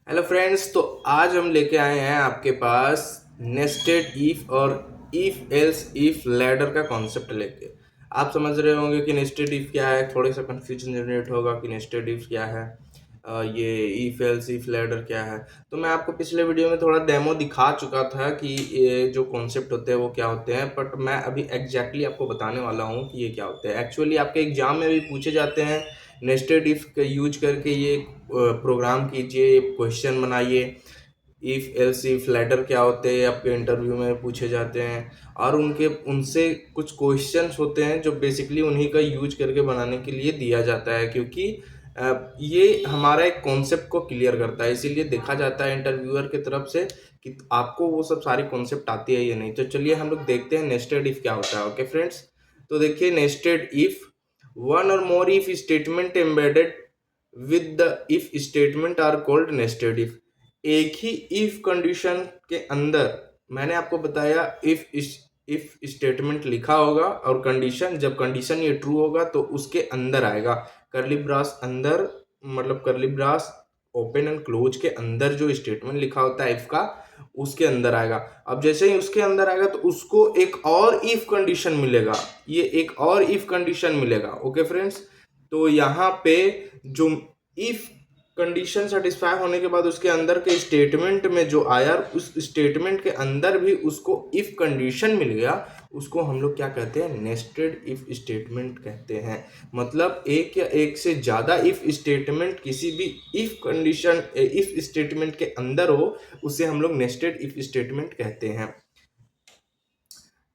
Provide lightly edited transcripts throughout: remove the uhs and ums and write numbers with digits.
Hello friends, तो आज हम लेके आए हैं आपके पास नेस्टेड इफ और इफ एल्स इफ लैडर का कॉन्सेप्ट लेके। आप समझ रहे होंगे कि नेस्टेड इफ क्या है, थोड़ा सा कंफ्यूजन जनरेट होगा कि नेस्टेड इफ क्या है, ये इफ एल्स इफ लैडर क्या है। तो मैं आपको पिछले वीडियो में थोड़ा डेमो दिखा चुका था कि ये जो कॉन्सेप्ट होते हैं वो क्या होते हैं, बट मैं अभी एग्जैक्टली आपको बताने वाला हूँ कि ये क्या होते हैं। एक्चुअली आपके एग्जाम में भी पूछे जाते हैं। नेस्टेड इफ का यूज करके ये प्रोग्राम कीजिए, क्वेश्चन बनाइए। इफ एल्स इफ लेटर क्या होते हैं आपके इंटरव्यू में पूछे जाते हैं, और उनके उनसे कुछ क्वेश्चंस होते हैं जो बेसिकली उन्हीं का यूज करके बनाने के लिए दिया जाता है, क्योंकि ये हमारा एक कॉन्सेप्ट को क्लियर करता है। इसीलिए देखा जाता है इंटरव्यूअर की तरफ से कि आपको वो सब सारी कॉन्सेप्ट आती है या नहीं। तो चलिए हम लोग देखते हैं नेस्टेड इफ क्या होता है। ओके फ्रेंड्स, तो देखिए nested if, one or more if statement embedded with the if statement are called nested if. एक ही इफ कंडीशन के अंदर, मैंने आपको बताया इफ स्टेटमेंट लिखा होगा और कंडीशन, जब कंडीशन ये ट्रू होगा तो उसके अंदर आएगा। करली ब्रास अंदर, मतलब करली ब्रास ओपन एंड क्लोज के अंदर जो स्टेटमेंट लिखा होता है इफ का, उसके अंदर आएगा। अब जैसे ही उसके अंदर आएगा तो उसको एक और इफ कंडीशन मिलेगा, ये एक और इफ कंडीशन मिलेगा। ओके फ्रेंड्स, तो यहाँ पे जो इफ कंडीशन सेटिस्फाई होने के बाद उसके अंदर के स्टेटमेंट में जो आया, उस स्टेटमेंट के अंदर भी उसको इफ कंडीशन मिल गया, उसको हम लोग क्या कहते हैं, नेस्टेड इफ स्टेटमेंट कहते हैं। मतलब एक या एक से ज्यादा इफ स्टेटमेंट किसी भी इफ कंडीशन इफ स्टेटमेंट के अंदर हो, उसे हम लोग नेस्टेड इफ स्टेटमेंट कहते हैं।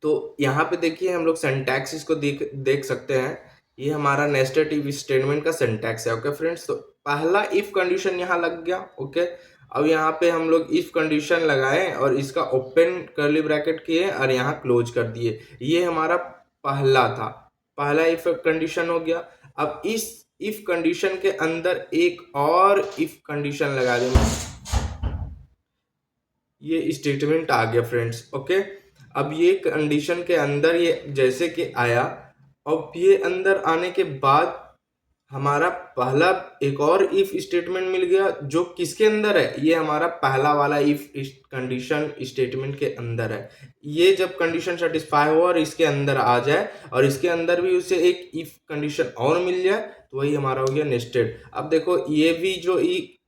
तो यहाँ पे देखिए हम लोग सिंटैक्स इसको देख देख सकते हैं। ये हमारा नेस्टेड इफ स्टेटमेंट का सिंटैक्स है। ओके फ्रेंड्स, तो पहला इफ कंडीशन यहाँ लग गया। ओके, अब यहाँ पे हम लोग इफ कंडीशन लगाए और इसका ओपन कर्ली ब्रैकेट किए और यहाँ क्लोज कर दिए। ये हमारा पहला था, पहला इफ कंडीशन हो गया। अब इस इफ कंडीशन के अंदर एक और इफ कंडीशन लगा देंगे, ये स्टेटमेंट आ गया फ्रेंड्स। ओके, अब ये कंडीशन के अंदर ये जैसे कि आया, अब ये अंदर आने के बाद हमारा पहला एक और इफ स्टेटमेंट मिल गया, जो किसके अंदर है, ये हमारा पहला वाला इफ कंडीशन स्टेटमेंट के अंदर है। ये जब कंडीशन सेटिस्फाई हो और इसके अंदर आ जाए और इसके अंदर भी उसे एक इफ कंडीशन और मिल जाए, तो वही हमारा हो गया नेस्टेड। अब देखो ये भी जो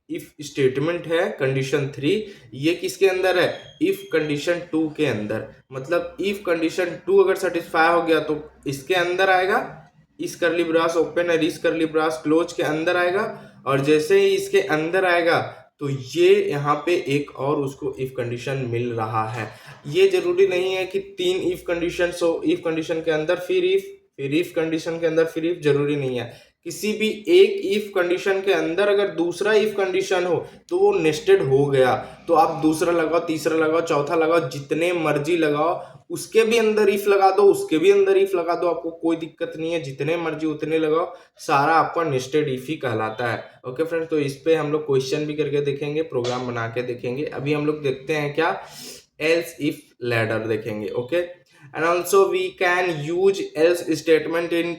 इफ स्टेटमेंट है कंडीशन 3, ये किसके अंदर है, इफ कंडीशन 2 के अंदर। मतलब इफ कंडीशन 2 अगर सेटिस्फाई हो गया तो इसके अंदर आएगा, इस करली ब्रास ओपन और इस करली ब्रास क्लोज के अंदर आएगा। और जैसे ही इसके अंदर आएगा तो ये यहाँ पे एक और उसको इफ कंडीशन मिल रहा है। ये जरूरी नहीं है कि 3 इफ कंडीशन हो, इफ कंडीशन के अंदर फिर इफ कंडीशन के अंदर फिर इफ, जरूरी नहीं है। किसी भी एक इफ कंडीशन के अंदर अगर दूसरा इफ कंडीशन हो तो वो नेस्टेड हो गया। तो आप दूसरा लगाओ, तीसरा लगाओ, चौथा लगाओ, जितने मर्जी लगाओ, उसके भी अंदर इफ लगा दो, उसके भी अंदर इफ लगा दो, आपको कोई दिक्कत नहीं है। जितने मर्जी उतने लगाओ, सारा आपका नेस्टेड इफ ही कहलाता है। ओके फ्रेंड्स, तो इस पे हम लोग क्वेश्चन भी करके देखेंगे, प्रोग्राम बना के देखेंगे। अभी हम लोग देखते हैं क्या, एल्स इफ लैडर देखेंगे। Okay, and also we can use else statement in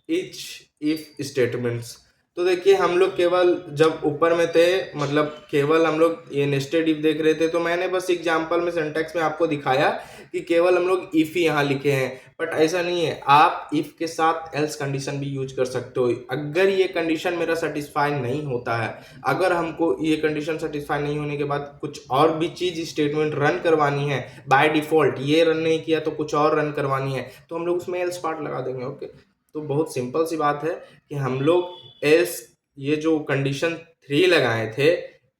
each if statements. तो देखिए हम लोग केवल जब ऊपर में थे, मतलब केवल हम लोग ये नेस्टेड इफ देख रहे थे, तो मैंने बस एग्जांपल में सिंटैक्स में आपको दिखाया कि केवल हम लोग इफ ही यहाँ लिखे हैं, बट ऐसा नहीं है। आप इफ के साथ एल्स कंडीशन भी यूज कर सकते हो। अगर ये कंडीशन मेरा सेटिस्फाई नहीं होता है, अगर हमको ये कंडीशन सेटिस्फाई नहीं होने के बाद कुछ और भी चीज स्टेटमेंट रन करवानी है, बाय डिफॉल्ट ये रन नहीं किया तो कुछ और रन करवानी है, तो हम लोग उसमें एल्स पार्ट लगा देंगे। ओके, तो बहुत सिंपल सी बात है कि हम लोग एल्स, ये जो कंडीशन 3 लगाए थे,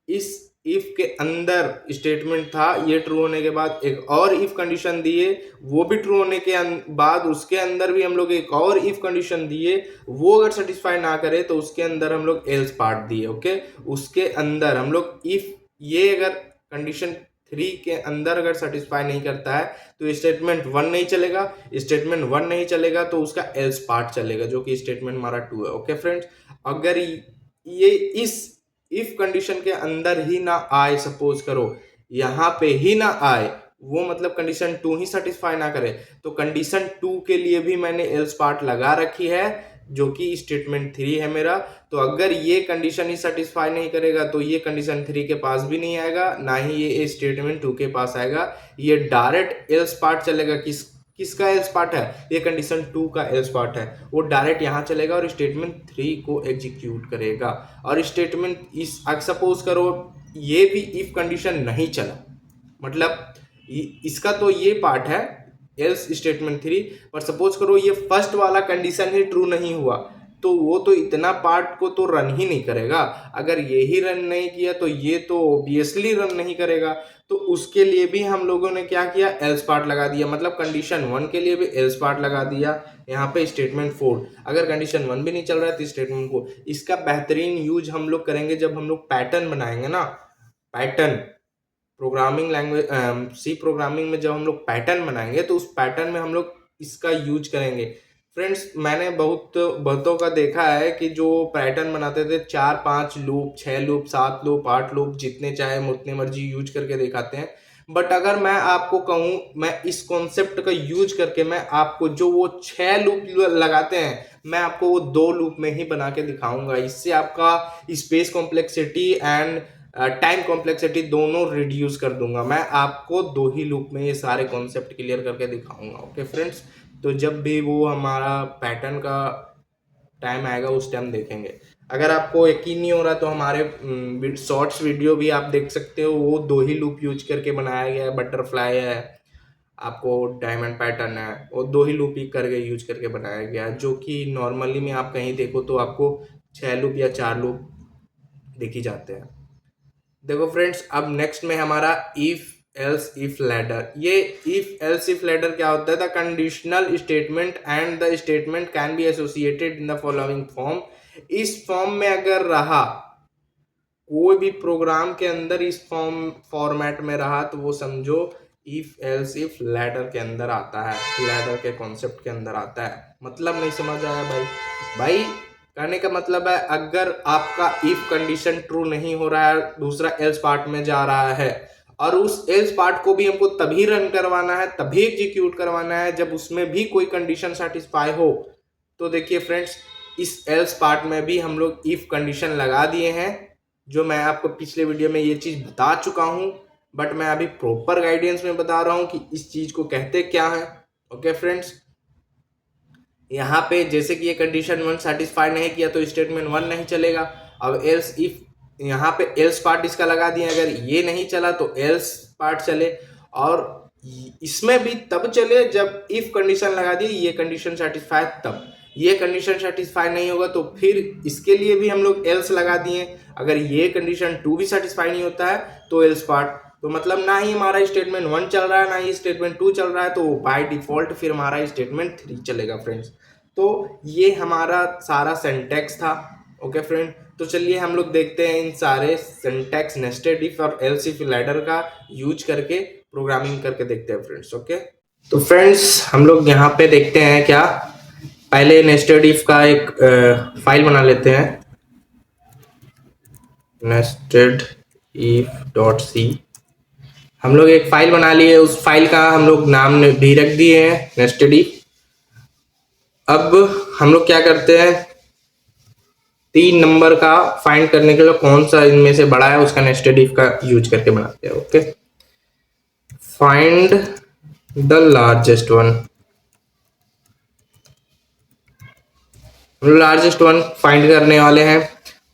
इस इफ के अंदर स्टेटमेंट था, ये ट्रू होने के बाद एक और इफ कंडीशन दिए, वो भी ट्रू होने के बाद उसके अंदर भी हम लोग एक और इफ कंडीशन दिए, वो अगर सेटिस्फाई ना करे तो उसके अंदर हम लोग एल्स पार्ट दिए। ओके, उसके अंदर हम लोग इफ, ये अगर कंडीशन 3 के अंदर अगर सेटिस्फाई नहीं करता है तो स्टेटमेंट 1 नहीं चलेगा, स्टेटमेंट 1 नहीं चलेगा तो उसका एल्स पार्ट चलेगा, जो कि स्टेटमेंट हमारा 2 है। ओके फ्रेंड्स, अगर ये इस इफ कंडीशन के अंदर ही ना आए, सपोज करो यहाँ पे ही ना आए, वो मतलब कंडीशन 2 ही सेटिस्फाई ना करे, तो कंडीशन 2 के लिए भी मैंने एल्स पार्ट लगा रखी है। जो कि स्टेटमेंट 3 है मेरा। तो अगर ये कंडीशन ही सेटिस्फाई नहीं करेगा तो ये कंडीशन 3 के पास भी नहीं आएगा, ना ही ये स्टेटमेंट 2 के पास आएगा। ये डायरेक्ट एल्स पार्ट चलेगा। किसका एल्स पार्ट है? ये कंडीशन 2 का एल्स पार्ट है। वो डायरेक्ट यहाँ चलेगा और स्टेटमेंट 3 को एग्जीक्यूट करेगा। और स्टेटमेंट इस सपोज करो ये भी इफ कंडीशन नहीं चला, मतलब इसका तो ये पार्ट है एल्स स्टेटमेंट 3, पर सपोज करो ये फर्स्ट वाला कंडीशन ही ट्रू नहीं हुआ, तो वो तो इतना पार्ट को तो रन ही नहीं करेगा। अगर ये ही रन नहीं किया तो ये तो ऑब्वियसली रन नहीं करेगा। तो उसके लिए भी हम लोगों ने क्या किया, एल्स पार्ट लगा दिया। मतलब कंडीशन 1 के लिए भी एल्स पार्ट लगा दिया यहाँ पे स्टेटमेंट 4। अगर कंडीशन 1 भी नहीं चल रहा है तो स्टेटमेंट 4। इसका बेहतरीन यूज हम लोग करेंगे जब हम लोग पैटर्न बनाएंगे ना। Pattern programming language C programming में जब हम लोग पैटर्न बनाएंगे तो उस पैटर्न में हम लोग इसका यूज करेंगे। फ्रेंड्स, मैंने बहुतों का देखा है कि जो पैटर्न बनाते थे 4-5 लूप, 6 लूप, 7 लूप, 8 लूप, जितने चाहे उतने मर्जी यूज करके दिखाते हैं। बट अगर मैं आपको कहूँ, मैं इस कॉन्सेप्ट का यूज करके मैं आपको जो वो 6 लूप लगाते हैं, मैं आपको वो 2 लूप में ही बना के दिखाऊंगा। इससे आपका space complexity and time complexity दोनों रिड्यूस कर दूंगा। मैं आपको 2 ही लूप में ये सारे कॉन्सेप्ट क्लियर करके दिखाऊंगा। ओके फ्रेंड्स, तो जब भी वो हमारा पैटर्न का टाइम आएगा उस टाइम देखेंगे। अगर आपको यकीन नहीं हो रहा तो हमारे शॉर्ट्स वीडियो भी आप देख सकते हो, वो 2 ही लूप यूज करके बनाया गया है। बटरफ्लाई है, आपको डायमंड पैटर्न है, वो 2 ही लूप ही करके यूज करके बनाया गया है। जो कि नॉर्मली में आप कहीं देखो तो आपको 6 लूप या 4 लूप दिख ही जाते हैं। देखो फ्रेंड्स, अब नेक्स्ट में हमारा इफ एल्स इफ लैडर। ये इफ एल्स इफ लैडर क्या होता है? The conditional statement and the statement can be associated in the following form. इस फॉर्म में अगर रहा, कोई भी प्रोग्राम के अंदर इस फॉर्मेट में रहा तो वो समझो इफ एल्स इफ लैडर के अंदर आता है, लैडर के कॉन्सेप्ट के अंदर आता है। मतलब नहीं समझ आया भाई? भाई कहने का मतलब है, अगर आपका इफ कंडीशन ट्रू नहीं हो रहा है, दूसरा एल्स पार्ट में जा रहा है, और उस एल्स पार्ट को भी हमको तभी रन करवाना है, तभी एग्जीक्यूट करवाना है जब उसमें भी कोई कंडीशन सेटिस्फाई हो। तो देखिए फ्रेंड्स, इस एल्स पार्ट में भी हम लोग इफ कंडीशन लगा दिए हैं, जो मैं आपको पिछले वीडियो में ये चीज बता चुका हूं। बट मैं अभी प्रॉपर गाइडेंस में बता रहा हूं कि इस चीज को कहते क्या है। ओके फ्रेंड्स, यहाँ पे जैसे कि ये कंडीशन 1 सेटिस्फाई नहीं किया तो स्टेटमेंट 1 नहीं चलेगा। अब एल्स इफ, यहाँ पे एल्स पार्ट इसका लगा दिया, अगर ये नहीं चला तो एल्स पार्ट चले, और इसमें भी तब चले जब इफ कंडीशन लगा दी, ये कंडीशन सेटिस्फाई तब। ये कंडीशन सेटिस्फाई नहीं होगा तो फिर इसके लिए भी हम लोग एल्स लगा दिए। अगर ये कंडीशन 2 भी सेटिस्फाई नहीं होता है तो एल्स पार्ट। तो मतलब ना ही हमारा स्टेटमेंट 1 चल रहा है, ना ही स्टेटमेंट 2 चल रहा है, तो बाय डिफॉल्ट फिर हमारा स्टेटमेंट 3 चलेगा फ्रेंड्स। तो ये हमारा सारा सिंटैक्स था। ओके फ्रेंड, तो चलिए हम लोग देखते हैं इन सारे सिंटैक्स, नेस्टेड इफ और एल्स इफ लैडर का यूज करके प्रोग्रामिंग करके देखते हैं फ्रेंड्स। ओके, तो फ्रेंड्स हम लोग यहाँ पे देखते हैं क्या, पहले नेस्टेड इफ का एक फाइल बना लेते हैं, नेस्टेड इफ डॉट सी। हम लोग एक फाइल बना लिए, उस फाइल का हम लोग नाम भी रख दिए हैं नेस्टेड इफ। अब हम लोग क्या करते हैं, 3 नंबर का फाइंड करने के लिए कौन सा इनमें से बड़ा है उसका नेस्टेड इफ का यूज करके बनाते हैं। Okay, find the largest one. Largest one find करने वाले हैं,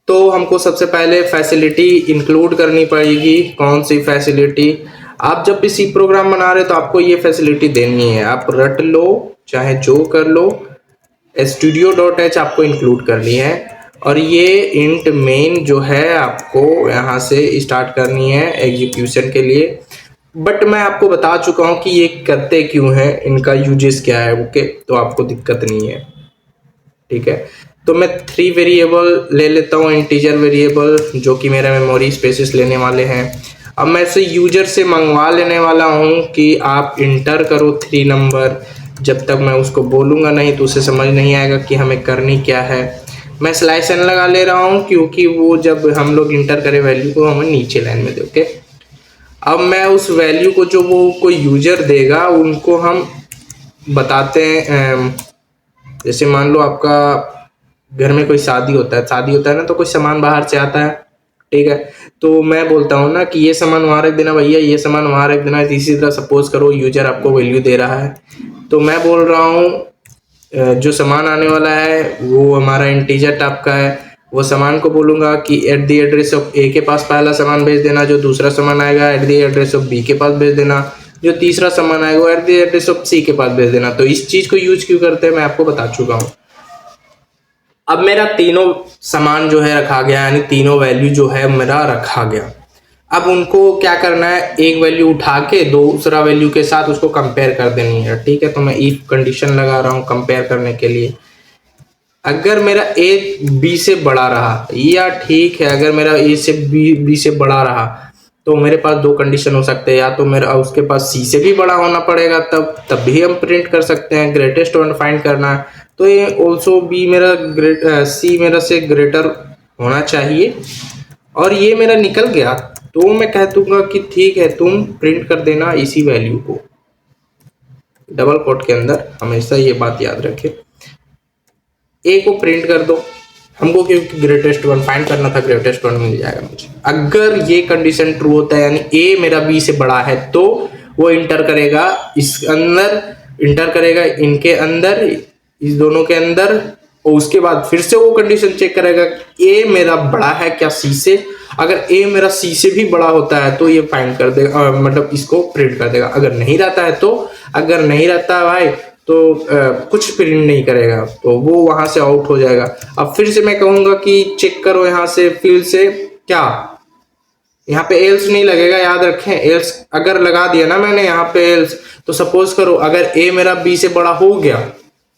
तो हमको सबसे पहले फैसिलिटी इंक्लूड करनी पड़ेगी। कौन सी फैसिलिटी? आप जब भी सी प्रोग्राम बना रहे तो आपको ये फैसिलिटी देनी है, आप रट लो चाहे जो कर लो, studio.h आपको इंक्लूड करनी है। और ये इंट मेन जो है आपको यहाँ से स्टार्ट करनी है एग्जीक्यूशन के लिए। बट मैं आपको बता चुका हूँ कि ये करते क्यों है, इनका यूजेस क्या है। ओके, तो आपको दिक्कत नहीं है, ठीक है। तो मैं 3 वेरिएबल ले लेता हूँ, इंटीजर वेरिएबल, जो कि मेरा मेमोरी स्पेसेस लेने वाले हैं। अब मैं इसे यूजर से मंगवा लेने वाला हूँ कि आप इंटर करो 3 नंबर। जब तक मैं उसको बोलूँगा नहीं तो उसे समझ नहीं आएगा कि हमें करनी क्या है। मैं स्लैश n लगा ले रहा हूँ क्योंकि वो जब हम लोग इंटर करें वैल्यू को हमें नीचे लाइन में दे। ओके, अब मैं उस वैल्यू को जो वो कोई यूजर देगा उनको हम बताते हैं, जैसे मान लो आपका घर में कोई शादी होता है ना, तो कुछ सामान बाहर से आता है, ठीक है। तो मैं बोलता हूँ ना कि ये सामान वहाँ रख देना भैया, ये सामान वहाँ रख देना। इसी तरह सपोज करो यूजर आपको वैल्यू दे रहा है, तो मैं बोल रहा हूँ जो सामान आने वाला है वो हमारा इंटीजर टाइप का है। वो सामान को बोलूंगा कि एट द एड्रेस ऑफ ए के पास पहला सामान भेज देना, जो दूसरा सामान आएगा at the address of B के पास भेज देना, जो तीसरा सामान आएगा at the address of C के पास भेज देना। तो इस चीज को यूज क्यों करते हैं मैं आपको बता चुका हूँ। अब मेरा तीनों सामान जो है रखा गया, यानी तीनों वैल्यू जो है मेरा रखा गया। अब उनको क्या करना है, एक वैल्यू उठा के दूसरा वैल्यू के साथ उसको कंपेयर कर देनी है, ठीक है। तो मैं इफ कंडीशन लगा रहा हूँ कंपेयर करने के लिए। अगर मेरा ए बी से बड़ा रहा, या ठीक है अगर मेरा ए से बी से बड़ा रहा, तो मेरे पास दो कंडीशन हो सकते हैं, या तो मेरा उसके पास सी से भी बड़ा होना पड़ेगा, तब भी हम प्रिंट कर सकते हैं। ग्रेटेस्ट वन फाइंड करना है, तो ये ऑल्सो बी मेरा सी मेरा से ग्रेटर होना चाहिए, और ये मेरा निकल गया। तो मैं कह दूंगा कि ठीक है तुम प्रिंट कर देना इसी वैल्यू को, डबल कोट के अंदर, हमेशा ये बात याद रखें। ए को प्रिंट कर दो, हमको क्योंकि ग्रेटेस्ट वन फाइंड करना था, ग्रेटेस्ट वन मिल जाएगा मुझे। अगर ये कंडीशन ट्रू होता है, यानी ए मेरा बी से बड़ा है, तो वो इंटर करेगा इस अंदर, इंटर करेगा इनके अंदर, इस दोनों के अंदर, और उसके बाद फिर से वो कंडीशन चेक करेगा ए मेरा बड़ा है क्या सी से। अगर ए मेरा सी से भी बड़ा होता है तो ये फाइंड कर देगा, मतलब इसको प्रिंट कर देगा। अगर नहीं रहता है तो, अगर नहीं रहता है भाई तो कुछ प्रिंट नहीं करेगा, तो वो वहां से आउट हो जाएगा। अब फिर से मैं कहूंगा कि चेक करो यहाँ से फील्ड से, क्या यहाँ पे एल्स नहीं लगेगा, याद रखें। एल्स अगर लगा दिया ना मैंने यहाँ पे एल्स, तो सपोज करो अगर ए मेरा बी से बड़ा हो गया,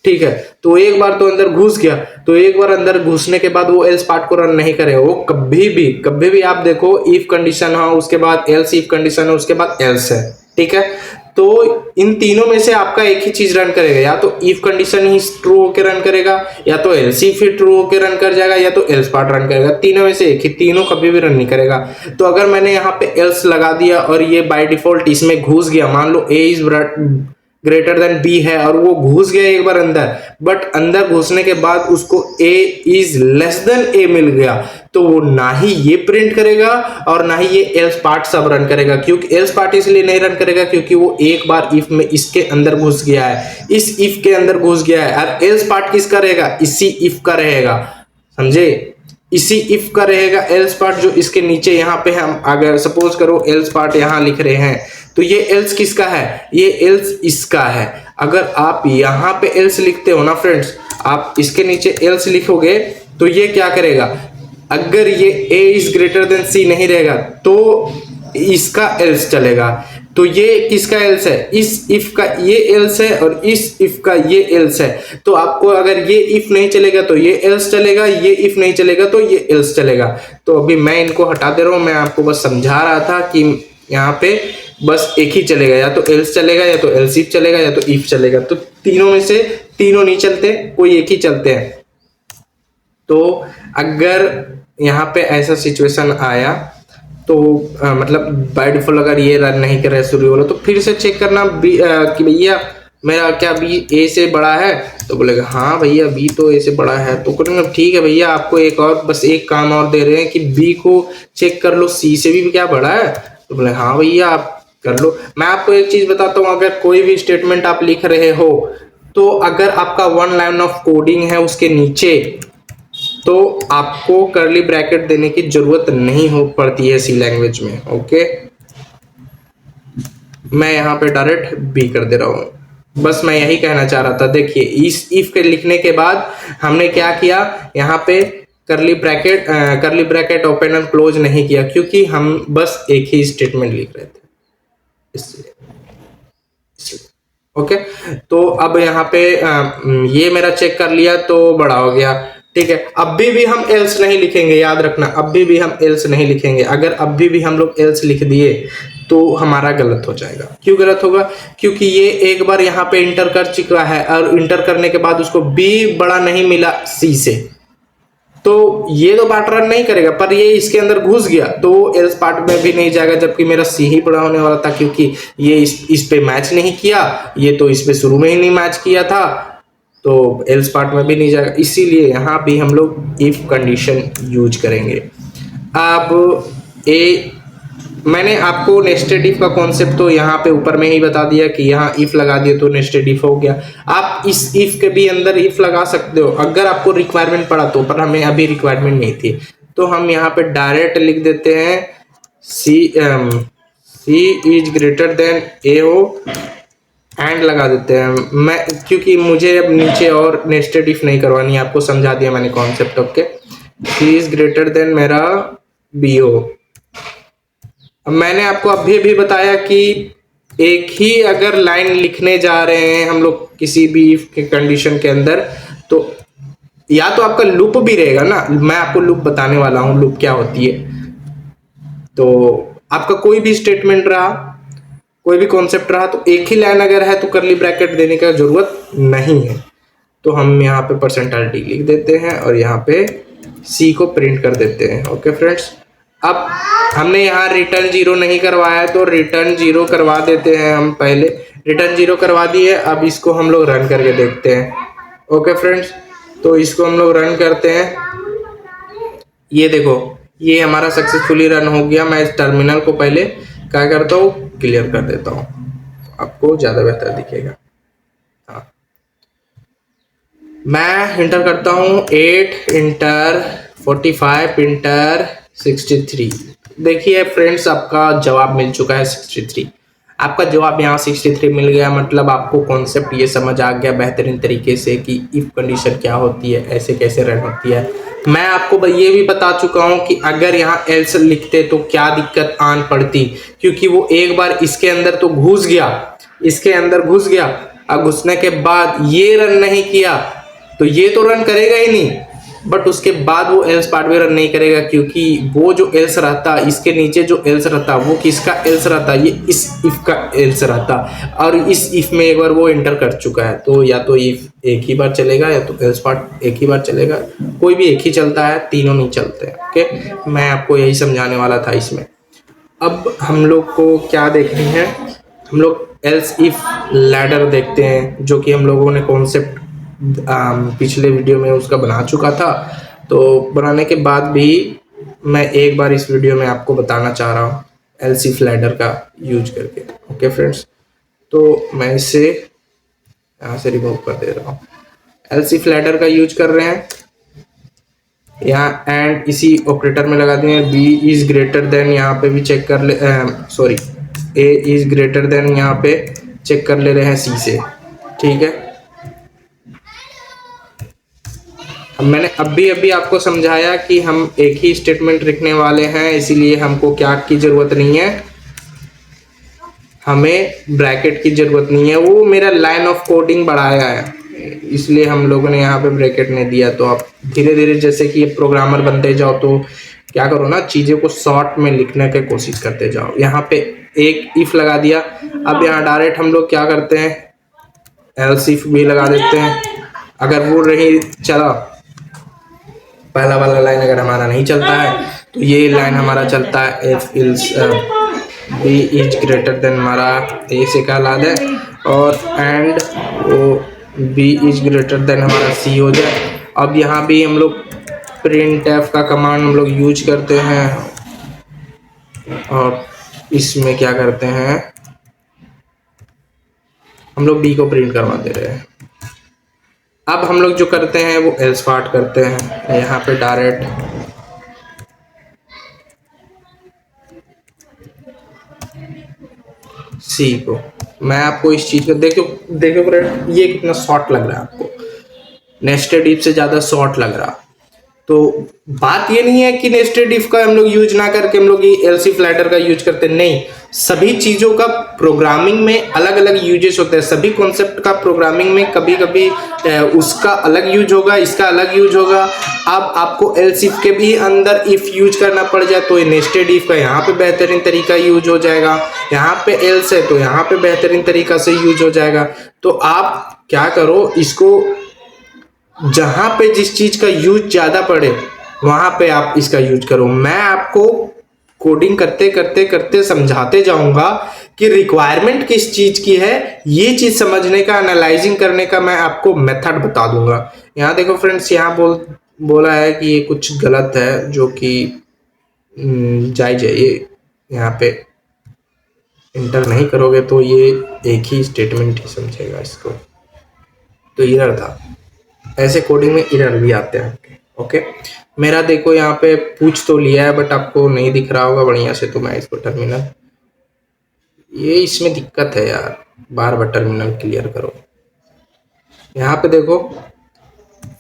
ठीक है, तो एक बार तो अंदर घुस गया, तो एक बार अंदर घुसने के बाद वो एल्स पार्ट को रन नहीं करेगा। वो कभी भी आप देखो इफ कंडीशन है उसके बाद एल्स, इफ कंडीशन है उसके बाद एल्स है, ठीक है। तो इन तीनों में से आपका एक ही चीज रन करेगा, या तो इफ कंडीशन ही ट्रू होकर रन करेगा, या तो एल्स इफ ही ट्रू होकर रन कर जाएगा, या तो एल्स पार्ट रन करेगा। तीनों में से एक ही, तीनों कभी भी रन नहीं करेगा। तो अगर मैंने यहाँ पे एल्स लगा दिया और ये बाय डिफॉल्ट इसमें घुस गया, मान लो ए इज ग्रेटर देन बी है और वो घुस गया एक बार अंदर, बट अंदर घुसने के बाद उसको ए इज लेस देन ए मिल गया, तो वो ना ही ये प्रिंट करेगा और ना ही ये एल्स पार्ट सब रन करेगा। क्योंकि एल्स पार्ट इसलिए नहीं रन करेगा क्योंकि वो एक बार इफ में इसके अंदर घुस गया है, इस इफ के अंदर घुस गया है। और एल्स पार्ट किसका रहेगा, इसी इफ का रहेगा, समझे, इसी इफ का रहेगा एल्स पार्ट, जो इसके नीचे यहाँ पे हम अगर सपोज करो एल्स पार्ट यहाँ लिख रहे हैं, तो ये एल्स किसका है, ये एल्स इसका है। अगर आप यहाँ पे एल्स लिखते हो ना फ्रेंड्स, आप इसके नीचे एल्स लिखोगे तो ये क्या करेगा, अगर ये ए इज ग्रेटर देन सी नहीं रहेगा तो इसका एल्स चलेगा। तो ये किसका एल्स है, इस इफ का ये एल्स है और इस इफ का ये एल्स है। तो आपको अगर ये इफ नहीं चलेगा तो ये एल्स चलेगा, ये इफ नहीं चलेगा तो ये एल्स चलेगा। तो अभी मैं इनको हटा दे रहा हूं, मैं आपको बस समझा रहा था कि यहाँ पे बस एक ही चलेगा, या तो एल्स चलेगा, या तो एल्स इफ चलेगा, या तो इफ चलेगा। तो तीनों में से तीनों नहीं चलते, कोई एक ही चलते हैं। तो अगर यहाँ पे ऐसा सिचुएशन आया तो मतलब बाय डिफॉल्ट अगर ये रन नहीं कर रहा है शुरू वाला, तो फिर से चेक करना कि भैया मेरा क्या बी ए से बड़ा है, तो बोलेगा हाँ भैया बी तो ए से बड़ा है। तो करेंगे ठीक है भैया, आपको एक और बस एक काम और दे रहे हैं कि बी को चेक कर लो सी से भी क्या बड़ा है, तो बोले हाँ भैया आप कर लो। मैं आपको एक चीज बताता हूँ, अगर कोई भी स्टेटमेंट आप लिख रहे हो, तो अगर आपका वन लाइन ऑफ कोडिंग है उसके नीचे, तो आपको कर्ली ब्रैकेट देने की जरूरत नहीं हो पड़ती है सी लैंग्वेज में, ओके। मैं यहाँ पे डायरेक्ट बी कर दे रहा हूँ, बस मैं यही कहना चाह रहा था। देखिए इस इफ के लिखने के बाद हमने क्या किया, यहाँ पे curly bracket open and close नहीं किया, क्योंकि हम बस एक ही स्टेटमेंट लिख रहे थे, इसलिए ओके। तो अब यहाँ पे ये मेरा चेक कर लिया तो बड़ा हो गया, ठीक है। अभी भी हम एल्स नहीं लिखेंगे, याद रखना, अभी भी हम एल्स नहीं लिखेंगे। अगर अभी भी हम लोग एल्स लिख दिए तो हमारा गलत हो जाएगा। क्यों गलत होगा, क्योंकि ये एक बार यहाँ पे इंटर कर चुका है और इंटर करने के बाद उसको बी बड़ा नहीं मिला सी से, तो ये तो पार्ट रन नहीं करेगा, पर ये इसके अंदर घुस गया तो एल्स पार्ट में भी नहीं जाएगा, जबकि मेरा सी ही बड़ा होने वाला था, क्योंकि ये इस पे मैच नहीं किया, ये तो इस पे शुरू में ही नहीं मैच किया था। तो एल्स पार्ट में भी नहीं जाएगा, इसीलिए यहाँ भी हम लोग इफ कंडीशन यूज करेंगे। अब ए मैंने आपको नेस्टेड इफ का कॉन्सेप्ट तो यहाँ पे ऊपर में ही बता दिया कि यहाँ इफ लगा दिए तो नेस्टेड इफ हो गया। आप इस इफ के भी अंदर इफ लगा सकते हो अगर आपको रिक्वायरमेंट पड़ा तो, पर हमें अभी रिक्वायरमेंट नहीं थी, तो हम यहाँ पे डायरेक्ट लिख देते हैं सी इज ग्रेटर देन ए हो एंड लगा देते हैं। मैं क्योंकि मुझे अब नीचे और नेस्टेड इफ नहीं करवानी, आपको समझा दिया मैंने concept. Okay, C is greater than मेरा बी हो। अब मैंने आपको अभी भी बताया कि एक ही अगर लाइन लिखने जा रहे हैं हम लोग किसी भी इफ के कंडीशन के अंदर, तो या तो आपका लूप भी रहेगा ना, मैं आपको लूप बताने वाला हूं लूप क्या होती है। तो आपका कोई भी स्टेटमेंट रहा, कोई भी कॉन्सेप्ट रहा, तो एक ही लाइन अगर है तो करली ब्रैकेट देने का जरूरत नहीं है। तो हम यहाँ पे %d लिख देते हैं और यहाँ पे सी को प्रिंट कर देते हैं। ओके फ्रेंड्स, अब हमने यहाँ रिटर्न 0 नहीं करवाया है तो रिटर्न 0 करवा देते हैं। हम पहले रिटर्न 0 करवा दिए, अब इसको हम लोग रन करके देखते हैं। ओके फ्रेंड्स, तो इसको हम लोग रन करते हैं। ये देखो, ये हमारा सक्सेसफुली रन हो गया। मैं इस टर्मिनल को पहले क्या करता हूँ, क्लियर कर देता हूँ, आपको ज्यादा बेहतर दिखेगा। हाँ, मैं इंटर करता हूँ 8 इंटर 45 इंटर 63। देखिए फ्रेंड्स, आपका जवाब मिल चुका है 63। आपका जवाब यहाँ 63 मिल गया, मतलब आपको कॉन्सेप्ट ये समझ आ गया बेहतरीन तरीके से कि इफ कंडीशन क्या होती है, ऐसे कैसे रन होती है। मैं आपको ये भी बता चुका हूँ कि अगर यहाँ एल्स लिखते तो क्या दिक्कत आन पड़ती, क्योंकि वो एक बार इसके अंदर तो घुस गया, इसके अंदर घुस गया। अब घुसने के बाद ये रन नहीं किया तो ये तो रन करेगा ही नहीं, बट उसके बाद वो एल्स पार्ट में रन नहीं करेगा, क्योंकि वो जो एल्स रहता, इसके नीचे जो एल्स रहता वो किसका एल्स रहता, ये इस इफ का एल्स रहता, और इस इफ में एक बार वो एंटर कर चुका है। तो या तो इफ एक ही बार चलेगा या तो एल्स पार्ट एक ही बार चलेगा, कोई भी एक ही चलता है, तीनों नहीं चलते हैं। ओके, मैं आपको यही समझाने वाला था इसमें। अब हम लोग को क्या देखनी है, हम लोग एल्स इफ लैडर देखते हैं, जो कि हम लोगों ने कॉन्सेप्ट पिछले वीडियो में उसका बना चुका था। तो बनाने के बाद भी मैं एक बार इस वीडियो में आपको बताना चाह रहा हूँ एल्स इफ लैडर का यूज करके। ओके फ्रेंड्स, तो मैं इसे यहाँ से रिमूव कर दे रहा हूँ। एल्स इफ लैडर का यूज कर रहे हैं, यहाँ एंड इसी ऑपरेटर में लगा दिए। बी इज ग्रेटर देन, यहाँ पे भी चेक कर ले, sorry, A is greater then यहाँ पे चेक कर ले रहे हैं सी से। ठीक है, अब मैंने अभी आपको समझाया कि हम एक ही स्टेटमेंट लिखने वाले हैं, इसीलिए हमको क्या की जरूरत नहीं है, हमें ब्रैकेट की जरूरत नहीं है। वो मेरा लाइन ऑफ कोडिंग बढ़ाया है, इसलिए हम लोगों ने यहाँ पे ब्रैकेट नहीं दिया। तो आप धीरे धीरे जैसे कि प्रोग्रामर बनते जाओ तो क्या करो ना, चीज़ों को शॉर्ट में लिखने की कोशिश करते जाओ। यहाँ पे एक इफ लगा दिया, अब यहाँ डायरेक्ट हम लोग क्या करते हैं, एल्स इफ भी लगा देते हैं। अगर वो नहीं चला, पहला वाला लाइन अगर हमारा नहीं चलता है तो ये लाइन हमारा चलता है, if else B is greater than हमारा ए से क्या ला दे, और एंड वो बी इज ग्रेटर देन हमारा सी हो जाए। अब यहाँ भी हम लोग प्रिंट एफ का कमांड हम लोग यूज करते हैं, और इसमें क्या करते हैं, हम लोग बी को प्रिंट करवा दे रहे हैं। अब हम लोग जो करते हैं वो एल्स पार्ट करते हैं, यहाँ पे डायरेक्ट सी को, मैं आपको इस चीज को देखो फ्रेंड, ये कितना शॉर्ट लग रहा है आपको, नेस्टेड इफ से ज्यादा शॉर्ट लग रहा। तो बात ये नहीं है कि नेस्टेड इफ का हम लोग यूज ना करके हम लोग ये एल्स इफ लैडर का यूज करते, नहीं, सभी चीजों का प्रोग्रामिंग में अलग अलग यूजेस होते हैं। सभी कॉन्सेप्ट का प्रोग्रामिंग में कभी कभी उसका अलग यूज होगा, इसका अलग यूज होगा। अब आपको एल्स इफ के भी अंदर इफ यूज करना पड़ जाए तो नेस्टेड इफ का यहाँ पे बेहतरीन तरीका यूज हो जाएगा, यहाँ पे एल्स है तो यहाँ पे बेहतरीन तरीका से यूज हो जाएगा। तो आप क्या करो, इसको जहां पे जिस चीज का यूज ज्यादा पड़े वहां पे आप इसका यूज करो। मैं आपको कोडिंग करते करते करते समझाते जाऊंगा कि रिक्वायरमेंट किस चीज की है। ये चीज समझने का, एनालाइजिंग करने का मैं आपको मेथड बता दूंगा। यहाँ देखो फ्रेंड्स, यहाँ बोला है कि ये कुछ गलत है, जो कि जायज है। ये यहाँ पे इंटर नहीं करोगे तो ये एक ही स्टेटमेंट ही समझेगा इसको, तो एरर था। ऐसे कोडिंग में एरर भी आते हैं। ओके, मेरा देखो यहाँ पे पूछ तो लिया है, बट आपको नहीं दिख रहा होगा बढ़िया से, तो मैं इसको टर्मिनल, ये इसमें दिक्कत है यार, बार बार टर्मिनल क्लियर करो। यहाँ पे देखो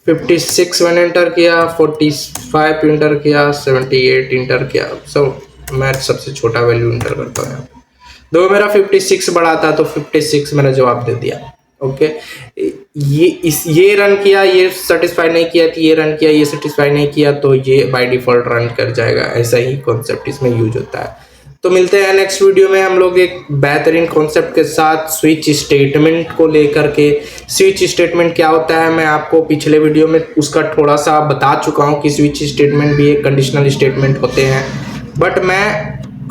56 मैंने इंटर किया, 45 इंटर किया, 78 इंटर किया, सब मैं सबसे छोटा वैल्यू इंटर करता हूँ यहाँ पे। दो मेरा 56 बड़ा था तो 56 मैंने जवाब दे दिया। ओके, ये रन किया, ये सेटिस्फाई नहीं किया, तो ये रन किया, ये सेटिस्फाई नहीं किया, तो ये बाय डिफॉल्ट रन कर जाएगा। ऐसा ही कॉन्सेप्ट इसमें यूज होता है। तो मिलते हैं नेक्स्ट वीडियो में हम लोग एक बेहतरीन कॉन्सेप्ट के साथ, स्विच स्टेटमेंट को लेकर के। स्विच स्टेटमेंट क्या होता है, मैं आपको पिछले वीडियो में उसका थोड़ा सा बता चुका हूँ कि स्विच स्टेटमेंट भी एक कंडीशनल स्टेटमेंट होते हैं, बट मैं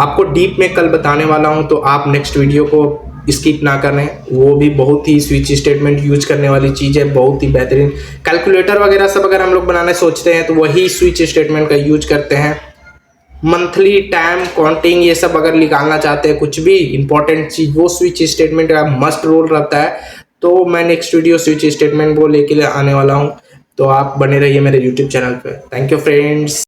आपको डीप में कल बताने वाला हूं, तो आप नेक्स्ट वीडियो को स्किप ना करें। वो भी बहुत ही स्विच स्टेटमेंट यूज करने वाली चीज है, बहुत ही बेहतरीन। कैलकुलेटर वगैरह सब अगर हम लोग बनाने सोचते हैं तो वही स्विच स्टेटमेंट का यूज करते हैं। मंथली टाइम काउंटिंग ये सब अगर निकालना चाहते हैं, कुछ भी इंपॉर्टेंट चीज, वो स्विच स्टेटमेंट का मस्ट रोल रहता है। तो मैं नेक्स्ट वीडियो स्विच स्टेटमेंट वो लेके आने वाला हूँ, तो आप बने रहिए मेरे यूट्यूब चैनल पे। Thank you friends.